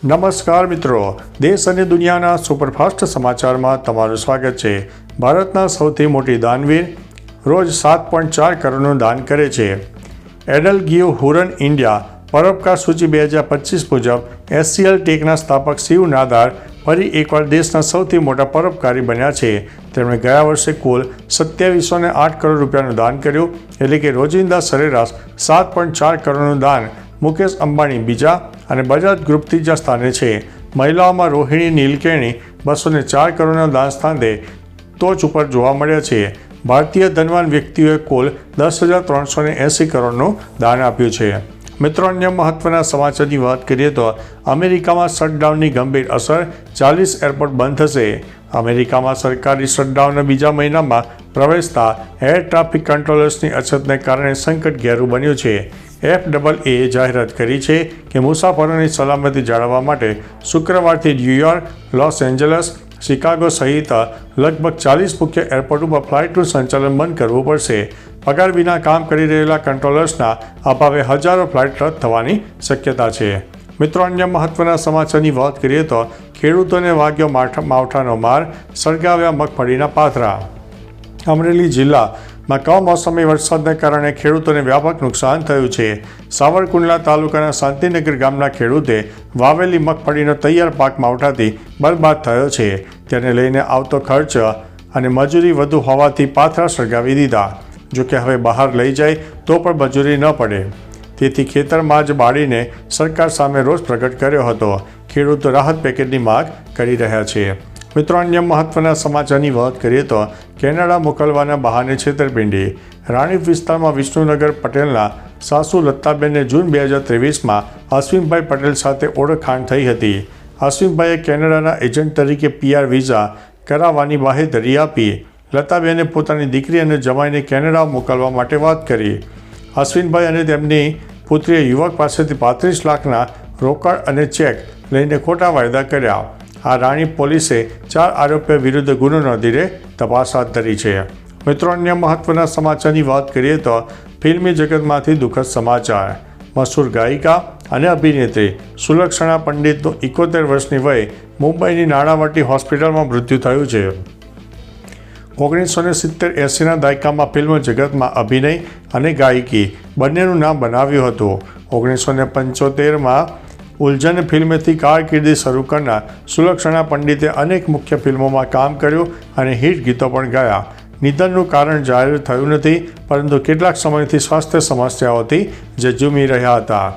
નમસ્કાર મિત્રો, દેશ અને દુનિયાના સુપરફાસ્ટ સમાચારમાં તમારું સ્વાગત છે। ભારતના સૌથી મોટી દાનવીર રોજ 7.4 કરોડનું દાન કરે છે। એડલ ગીવ હુરન ઇન્ડિયા પરોપકાર સૂચિ 2025 મુજબ એસસીએલ ટેકના સ્થાપક શિવ નાદાર ફરી એકવાર દેશના સૌથી મોટા પરોપકારી બન્યા છે। તેમણે ગયા વર્ષે કુલ 2708 કરોડ રૂપિયાનું દાન કર્યું, એટલે કે રોજિંદા સરેરાશ 7.4 કરોડનું દાન મુકેશ અંબાણી બીજા અને બજાજ ગ્રુપ ત્રીજા સ્થાને છે। મહિલાઓમાં રોહિણી નીલકેણી 204 કરોડના દાન સ્થાને ટોચ ઉપર જોવા મળ્યા છે। ભારતીય ધનવાન વ્યક્તિઓએ કુલ 10,380 કરોડનું દાન આપ્યું છે। મિત્રો, અન્ય મહત્વના સમાચારની વાત કરીએ તો અમેરિકામાં શટડાઉનની ગંભીર અસર, 40 એરપોર્ટ બંધ થશે। અમેરિકામાં સરકારી શટડાઉનના બીજા મહિનામાં પ્રવેશતા એર ટ્રાફિક કંટ્રોલર્સની અછતને કારણે સંકટ ઘેરું બન્યું છે। FAA જાહેરાત કરી છે કે મુસાફરોની સલામતી જાળવવા માટે શુક્રવારથી ન્યૂયોર્ક, લોસ એન્જલસ, શિકાગો સહિત લગભગ 40 મુખ્ય એરપોર્ટ ઉપર ફ્લાઇટનું સંચાલન બંધ કરવું પડશે। પગાર વિના કામ કરી રહેલા કંટ્રોલર્સના અભાવે હજારો ફ્લાઇટ રદ થવાની શક્યતા છે। મિત્રો, અન્ય મહત્વના સમાચારની વાત કરીએ તો ખેડૂતોને વાગ્યો માવઠાનો માર, સળગાવ્યા મગફળીના પાથરા। અમરેલી જિલ્લામાં કમોસમી વરસાદને કારણે ખેડૂતોને વ્યાપક નુકસાન થયું છે। સાવરકુંડલા તાલુકાના શાંતિનગર ગામના ખેડૂતે વાવેલી મગફળીનો તૈયાર પાક માવઠાથી બરબાદ થયો છે। તેને લઈને આવતો ખર્ચ અને મજૂરી વધુ હોવાથી પાથરા સળગાવી દીધા। જોકે હવે બહાર લઈ જાય તો પણ મજૂરી ન પડે, તેથી ખેતરમાં જ બાળીને સરકાર સામે રોષ પ્રગટ કર્યો હતો। ખેડૂતો રાહત પેકેજની માંગ કરી રહ્યા છે। મિત્રો, અન્ય મહત્વના સમાચારની વાત કરીએ તો કેનેડા મોકલવાના બહાને છેતરપિંડી। રાણીપ વિસ્તારમાં વિષ્ણુનગર પટેલના સાસુ લત્તાબેનને જૂન 2023માં અશ્વિનભાઈ પટેલ સાથે ઓળખાણ થઈ હતી। અશ્વિનભાઈએ કેનેડાના એજન્ટ તરીકે PR વિઝા કરાવવાની બાહેધરી આપી। લતાબેને પોતાની દીકરી અને જમાઈને કેનેડા મોકલવા માટે વાત કરી। અશ્વિનભાઈ અને તેમની પુત્રીએ યુવક પાસેથી 35 લાખના રોકડ અને ચેક લઈને ખોટા વાયદા કર્યા। આ રાણીપ પોલીસે 4 આરોપીઓ વિરુદ્ધ ગુનો નોંધીને તપાસ હાથ ધરી છે। મિત્રો, અન્ય મહત્વના સમાચારની વાત કરીએ તો ફિલ્મી જગતમાંથી દુઃખદ સમાચાર। મશહૂર ગાયિકા અને અભિનેત્રી સુલક્ષણા પંડિતનું 71 વર્ષની વયે મુંબઈની નાણાવટી હોસ્પિટલમાં મૃત્યુ થયું છે। 1970-80ના દાયકામાં ફિલ્મ જગતમાં અભિનય અને ગાયકી બંનેનું નામ બનાવ્યું હતું। 1975માં ઉલઝન ફિલ્મથી કારકિર્દી શરૂ કરનાર સુલક્ષણા પંડિતે અનેક મુખ્ય ફિલ્મોમાં કામ કર્યું અને હિટ ગીતો પણ ગાયા। નિધનનું કારણ જાહેર થયું નથી, પરંતુ કેટલાક સમયથી સ્વાસ્થ્ય સમસ્યાઓથી ઝઝૂમી રહ્યા હતા।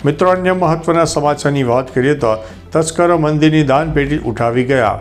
મિત્રો, અન્ય મહત્વના સમાચારની વાત કરીએ તો તસ્કરો મંદિરની દાનપેટી ઉઠાવી ગયા।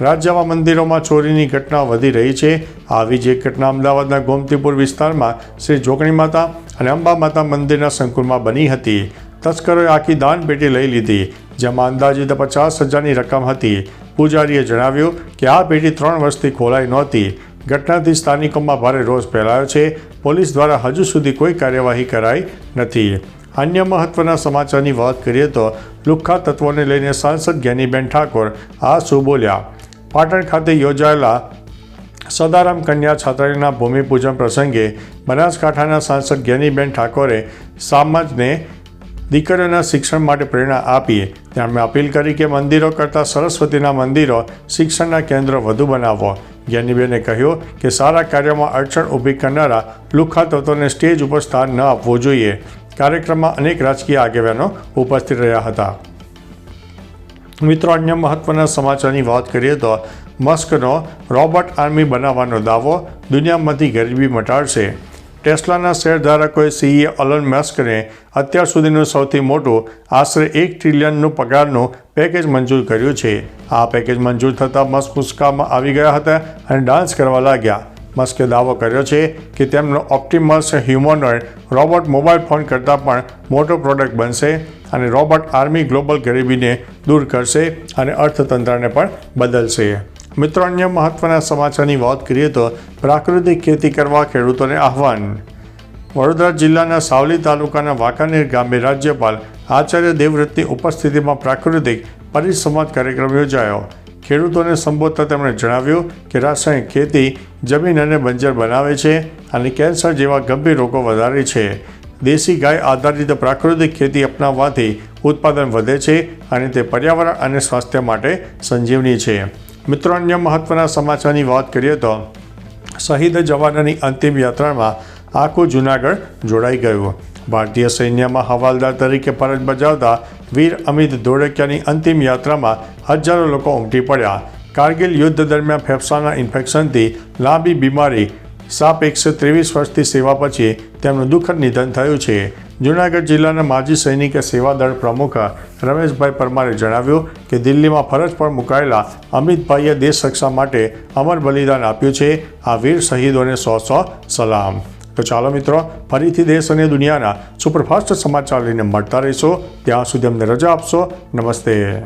રાજ્યમાં મંદિરોમાં ચોરીની ઘટના વધી રહી છે। આવી જ એક ઘટના અમદાવાદના ગોમતીપુર વિસ્તારમાં શ્રી જોગણી માતા અને અંબા માતા મંદિરના સંકુલમાં બની હતી। તસ્કરોએ આખી દાનપેટી લઈ લીધી, જેમાં અંદાજિત 50,000ની રકમ હતી। પૂજારીએ જણાવ્યું કે આ પેટી 3 વર્ષથી ખોલાઈ નહોતી। ઘટનાથી સ્થાનિકોમાં ભારે રોષ ફેલાયો છે। પોલીસ દ્વારા હજુ સુધી કોઈ કાર્યવાહી કરાઈ નથી। અન્ય મહત્વના સમાચારની વાત કરીએ તો લુખ્ખા તત્વોને લઈને સાંસદ જ્ઞાનીબેન ઠાકોર આ શું બોલ્યા। પાટણ ખાતે યોજાયેલા સદારામ કન્યા છાત્રાલયના ભૂમિપૂજન પ્રસંગે બનાસકાંઠાના સાંસદ જ્ઞાનીબેન ઠાકોરે સમાજને દીકરીઓના શિક્ષણ માટે પ્રેરણા આપી। તેમણે અપીલ કરી કે મંદિરો કરતાં સરસ્વતીના મંદિરો શિક્ષણના કેન્દ્ર વધુ બનાવો। જ્ઞાનીબેને કહ્યું કે સારા કાર્યોમાં અડચણ ઊભી કરનારા લુખ્ખા તત્વોને સ્ટેજ ઉપર સ્થાન ન આપવું જોઈએ। કાર્યક્રમમાં અનેક રાજકીય આગેવાનો ઉપસ્થિત રહ્યા હતા। મિત્રો, અન્ય મહત્વના સમાચારની વાત કરીએ તો મસ્કનો રોબોટ આર્મી બનાવવાનો દાવો, દુનિયામાંથી ગરીબી મટાડશે। ટેસ્લાના શેરધારકોએ CEO એલન મસ્કને અત્યાર સુધીનું સૌથી મોટું આશરે $1 ટ્રિલિયનનું પગારનું પેકેજ મંજૂર કર્યું છે। આ પેકેજ મંજૂર થતાં મસ્ક મુસ્કામાં આવી ગયા હતા અને ડાન્સ કરવા લાગ્યા। મસ્કે દાવો કર્યો છે કે તેમનો ઓપ્ટિમસ હ્યુમનોઇડ રોબોટ મોબાઈલ ફોન કરતાં પણ મોટો પ્રોડક્ટ બનશે અને રોબોટ આર્મી ગ્લોબલ ગરીબીને દૂર કરશે અને અર્થતંત્રને પણ બદલશે। મિત્રો, અન્ય મહત્વના સમાચારની વાત કરીએ તો પ્રાકૃતિક ખેતી કરવા ખેડૂતોને આહવાન। વડોદરા જિલ્લાના સાવલી તાલુકાના વાંકાનેર ગામે રાજ્યપાલ આચાર્ય દેવવ્રતની ઉપસ્થિતિમાં પ્રાકૃતિક પરિસંવાદ કાર્યક્રમ યોજાયો। ખેડૂતોને સંબોધતા તેમણે જણાવ્યું કે રાસાયણિક ખેતી જમીનને બંજર બનાવે છે અને કેન્સર જેવા ગંભીર રોગો વધારે છે। દેશી ગાય આધારિત પ્રાકૃતિક ખેતી અપનાવવાથી ઉત્પાદન વધે છે અને તે પર્યાવરણ અને સ્વાસ્થ્ય માટે સંજીવની છે. મિત્રો, અન્ય મહત્ત્વના સમાચારની વાત કરીએ તો શહીદ જવાનોની અંતિમ યાત્રામાં આખું જૂનાગઢ જોડાઈ ગયું. ભારતીય સૈન્યમાં હવાલદાર તરીકે ફરજ બજાવતા વીર અમિત ધોળકિયાની અંતિમ યાત્રામાં હજારો લોકો ઉમટી પડ્યા. કારગિલ યુદ્ધ દરમિયાન ફેફસાના ઇન્ફેક્શનથી લાંબી બીમારી સાપ 123 વર્ષથી સેવા પછી તેમનું દુઃખદ નિધન થયું છે. જૂનાગઢ જિલ્લાના માજી સૈનિક સેવાદળ પ્રમુખ રમેશભાઈ પરમારે જણાવ્યું કે દિલ્હીમાં ફરજ પર મુકાયેલા અમિતભાઈએ દેશ રક્ષા માટે અમર બલિદાન આપ્યું છે. આ વીર શહીદોને 100 સલામ. તો ચાલો મિત્રો, ફરીથી દેશ અને દુનિયાના સુપરફાસ્ટ સમાચાર લઈને મળતા રહીશો. ત્યાં સુધી અમને રજા આપશો. નમસ્તે.